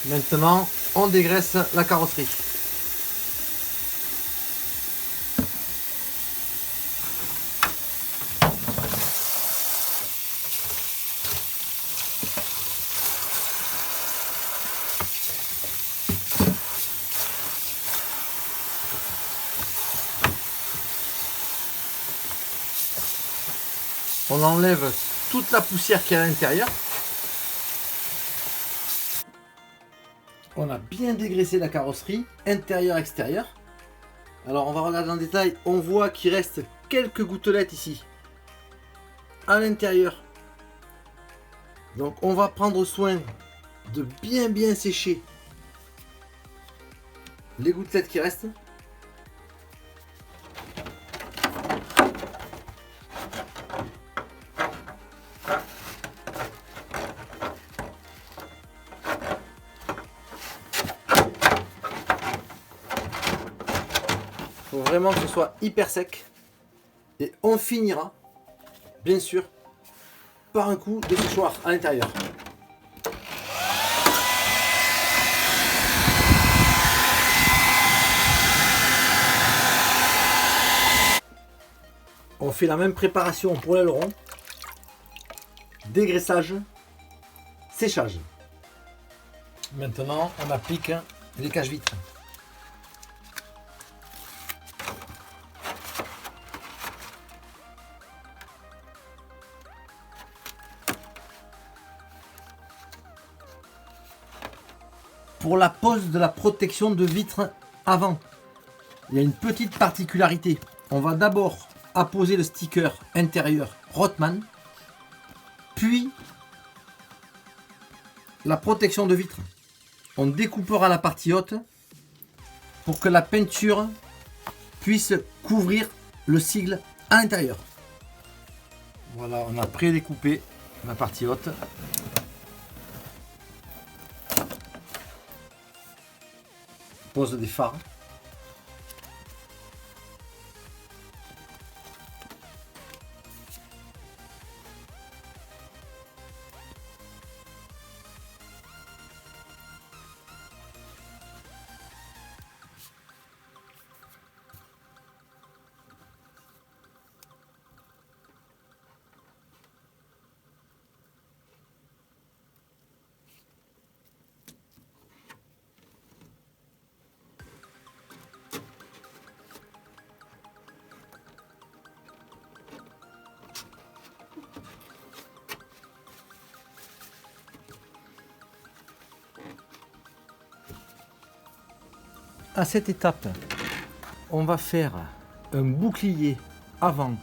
Maintenant, on dégraisse la carrosserie. On enlève toute la poussière qui est à l'intérieur. On a bien dégraissé la carrosserie, intérieur-extérieur. Alors on va regarder en détail, on voit qu'il reste quelques gouttelettes ici, à l'intérieur. Donc on va prendre soin de bien sécher les gouttelettes qui restent. Il faut vraiment que ce soit hyper sec. Et on finira, bien sûr, par un coup de séchoir à l'intérieur. On fait la même préparation pour l'aileron. Dégraissage, séchage. Maintenant, on applique les cache-vitres. Pour la pose de la protection de vitre avant, il y a une petite particularité. On va d'abord apposer le sticker intérieur Rothman, puis la protection de vitre. On découpera la partie haute pour que la peinture puisse couvrir le sigle à l'intérieur. Voilà, on a pré-découpé la partie haute. Pose des phares. À cette étape, on va faire un bouclier avant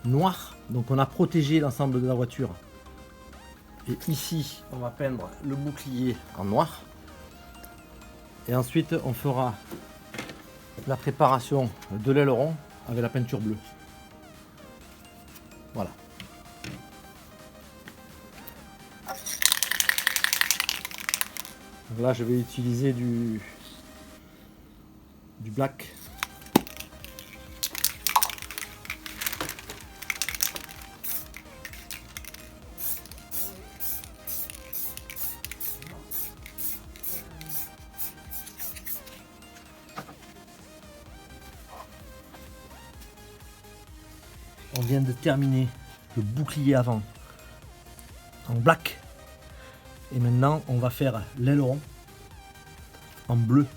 noir. Donc on a protégé l'ensemble de la voiture. Et ici, on va peindre le bouclier en noir. Et ensuite, on fera la préparation de l'aileron avec la peinture bleue. Voilà. Donc là, je vais utiliser du black. On vient de terminer le bouclier avant en black. Et maintenant, on va faire l'aileron en bleu.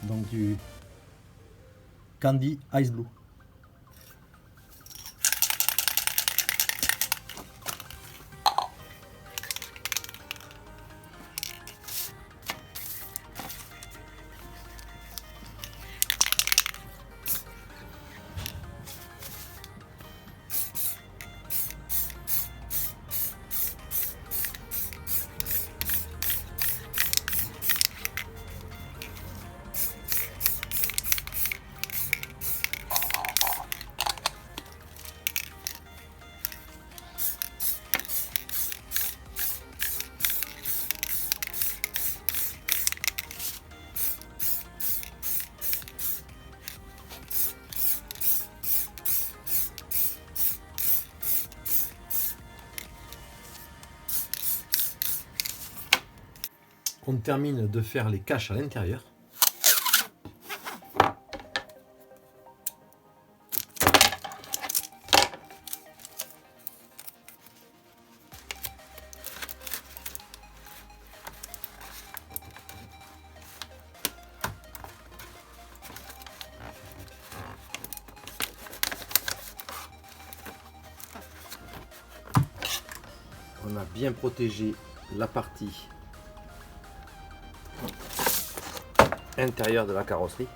Donc du Candy Ice Blue. on termine de faire les caches à l'intérieur. On a bien protégé la partie intérieure de la carrosserie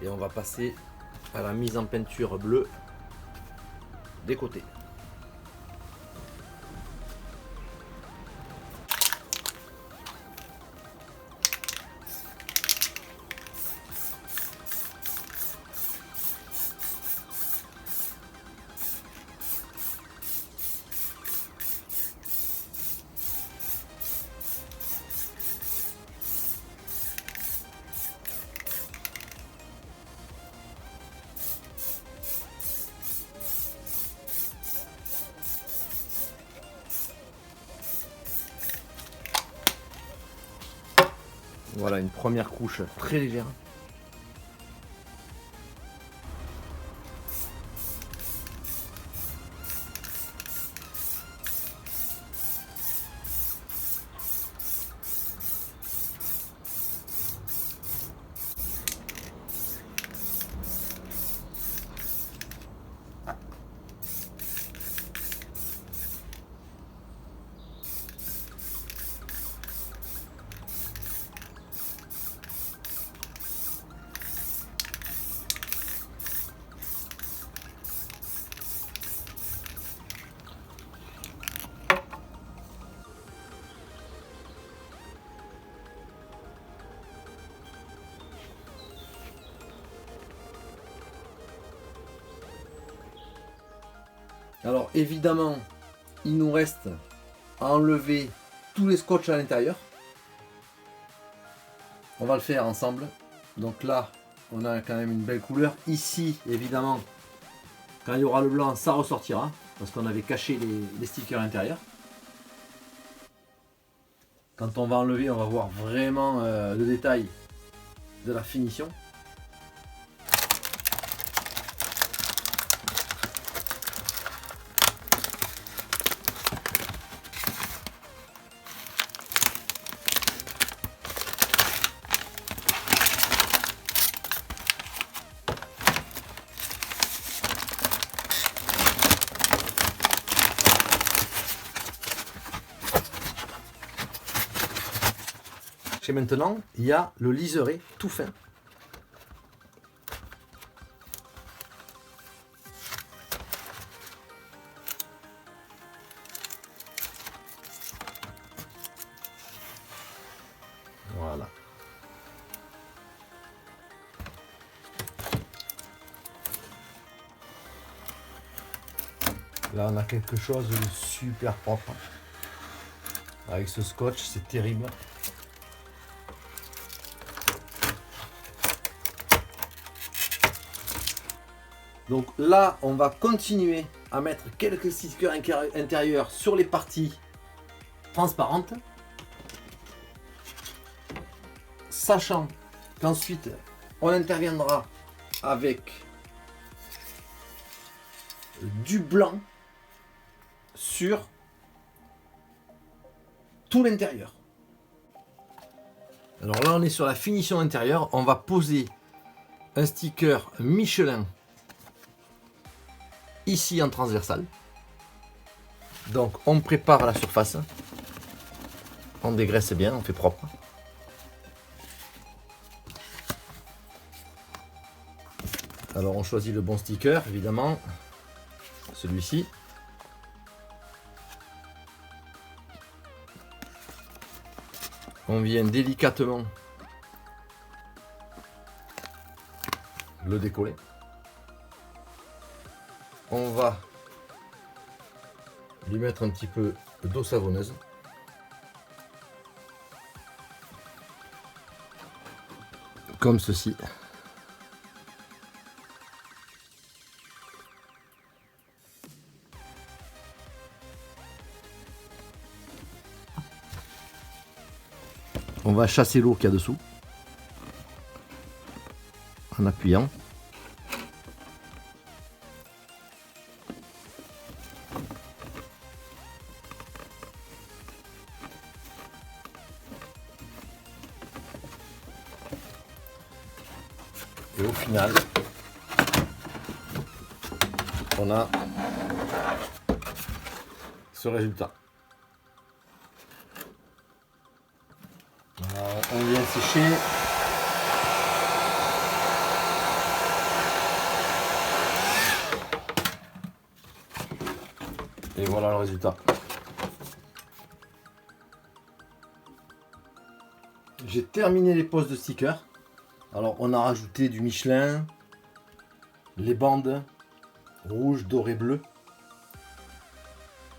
et on va passer à la mise en peinture bleue des côtés. Voilà une première couche très légère. Alors évidemment, il nous reste à enlever tous les scotch à l'intérieur. On va le faire ensemble. Donc là, on a quand même une belle couleur. Ici, évidemment, quand il y aura le blanc, ça ressortira. Parce qu'on avait caché les stickers intérieurs. Quand on va enlever, on va voir vraiment le détail de la finition. Et maintenant, il y a le liseré tout fin. Voilà. Là, on a quelque chose de super propre. Avec ce scotch, c'est terrible. Donc là, on va continuer à mettre quelques stickers intérieurs sur les parties transparentes. Sachant qu'ensuite, on interviendra avec du blanc sur tout l'intérieur. Alors là, on est sur la finition intérieure. On va poser un sticker Michelin ici en transversal. Donc on prépare la surface, on dégraisse bien, on fait propre. Alors on choisit le bon sticker, évidemment, celui-ci. On vient délicatement le décoller. On va lui mettre un petit peu d'eau savonneuse. Comme ceci. On va chasser l'eau qu'il y a dessous en appuyant. Et au final, on a ce résultat. On vient sécher. Et voilà le résultat. J'ai terminé les poses de stickers. Alors on a rajouté du Michelin, les bandes rouge, doré, bleu,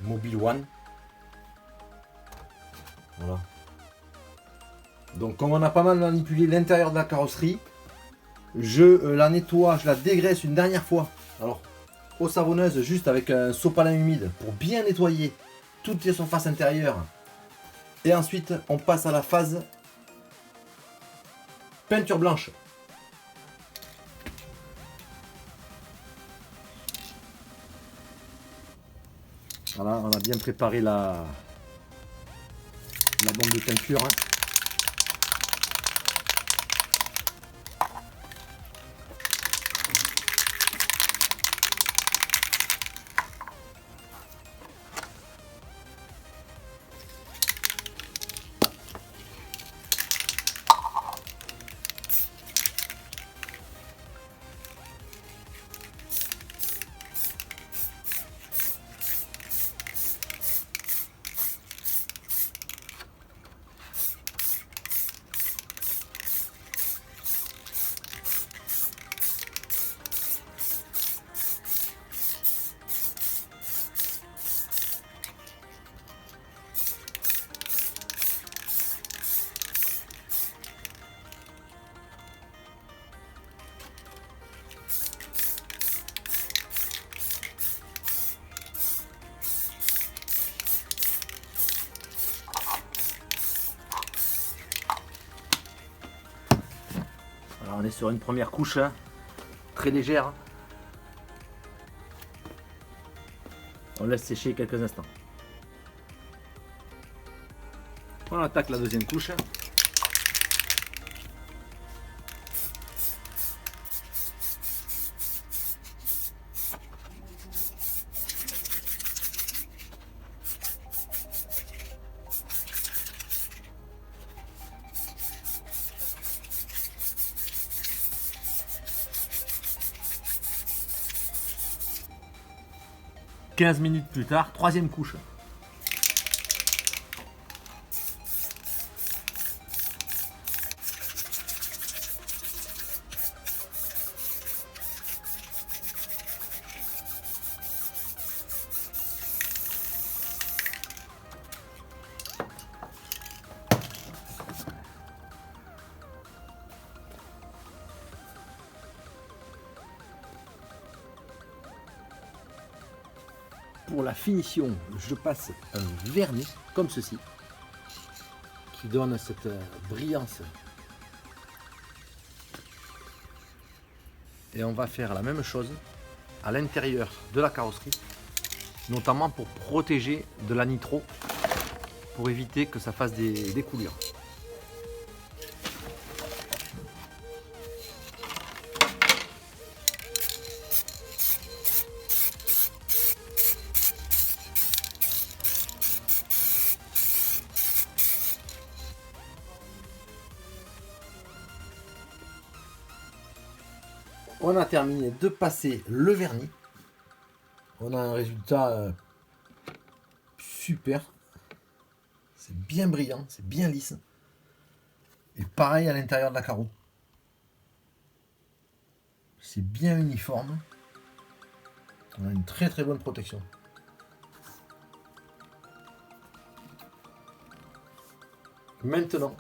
Mobile One. Voilà. Donc comme on a pas mal manipulé l'intérieur de la carrosserie, je la nettoie, je la dégraisse une dernière fois. Alors eau savonneuse juste avec un sopalin humide pour bien nettoyer toutes les surfaces intérieures. Et ensuite on passe à la phase peinture blanche. Voilà, on a bien préparé la bombe de peinture. Alors on est sur une première couche très légère. On laisse sécher quelques instants. On attaque la deuxième couche. « 15 minutes plus tard, troisième couche. Pour la finition, je passe un vernis comme ceci qui donne cette brillance. Et on va faire la même chose à l'intérieur de la carrosserie, notamment pour protéger de la nitro, pour éviter que ça fasse des coulures. On a terminé de passer le vernis. On a un résultat super. C'est bien brillant, c'est bien lisse. Et pareil à l'intérieur de la carreau. C'est bien uniforme. On a une très très bonne protection. Maintenant,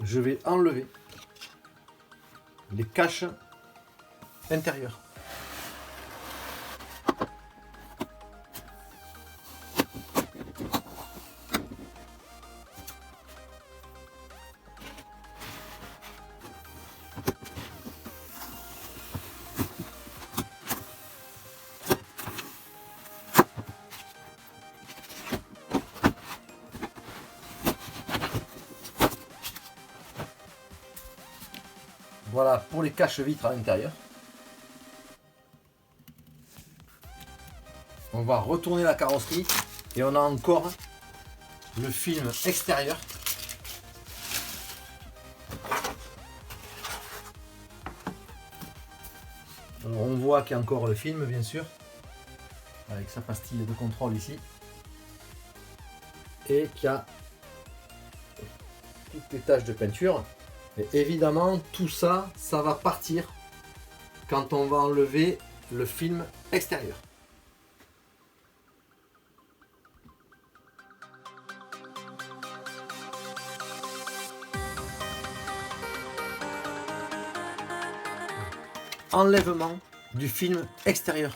je vais enlever les caches intérieures. Voilà pour les cache-vitres à l'intérieur. On va retourner la carrosserie et on a encore le film extérieur. Alors on voit qu'il y a encore le film bien sûr, avec sa pastille de contrôle ici. Et qu'il y a toutes les taches de peinture. Et évidemment tout ça, ça va partir quand on va enlever le film extérieur. Enlèvement du film extérieur.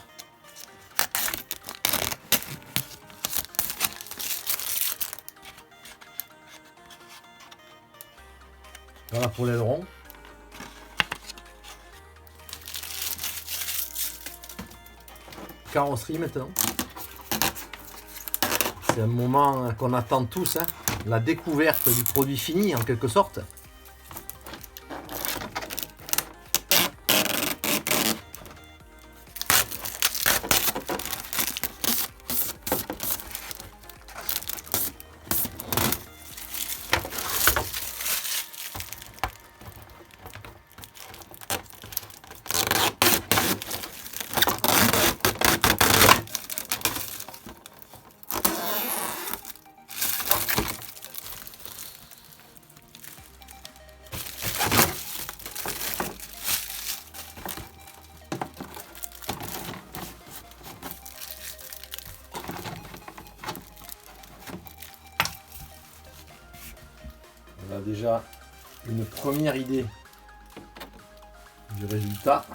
Voilà pour l'aileron. Carrosserie maintenant. C'est un moment qu'on attend tous, hein, la découverte du produit fini en quelque sorte. On a déjà une première idée du résultat.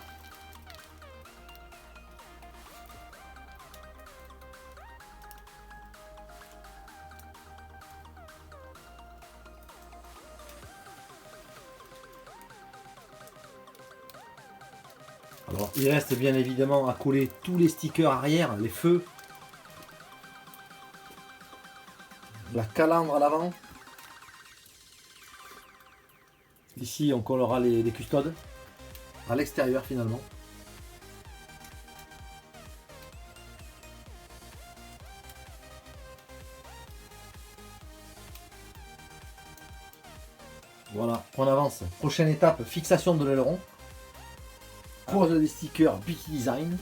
Alors il reste bien évidemment à coller tous les stickers arrière, les feux, la calandre à l'avant. Ici on collera les custodes à l'extérieur finalement. Voilà, on avance. Prochaine étape, fixation de l'aileron. Pose des stickers Beaky Design.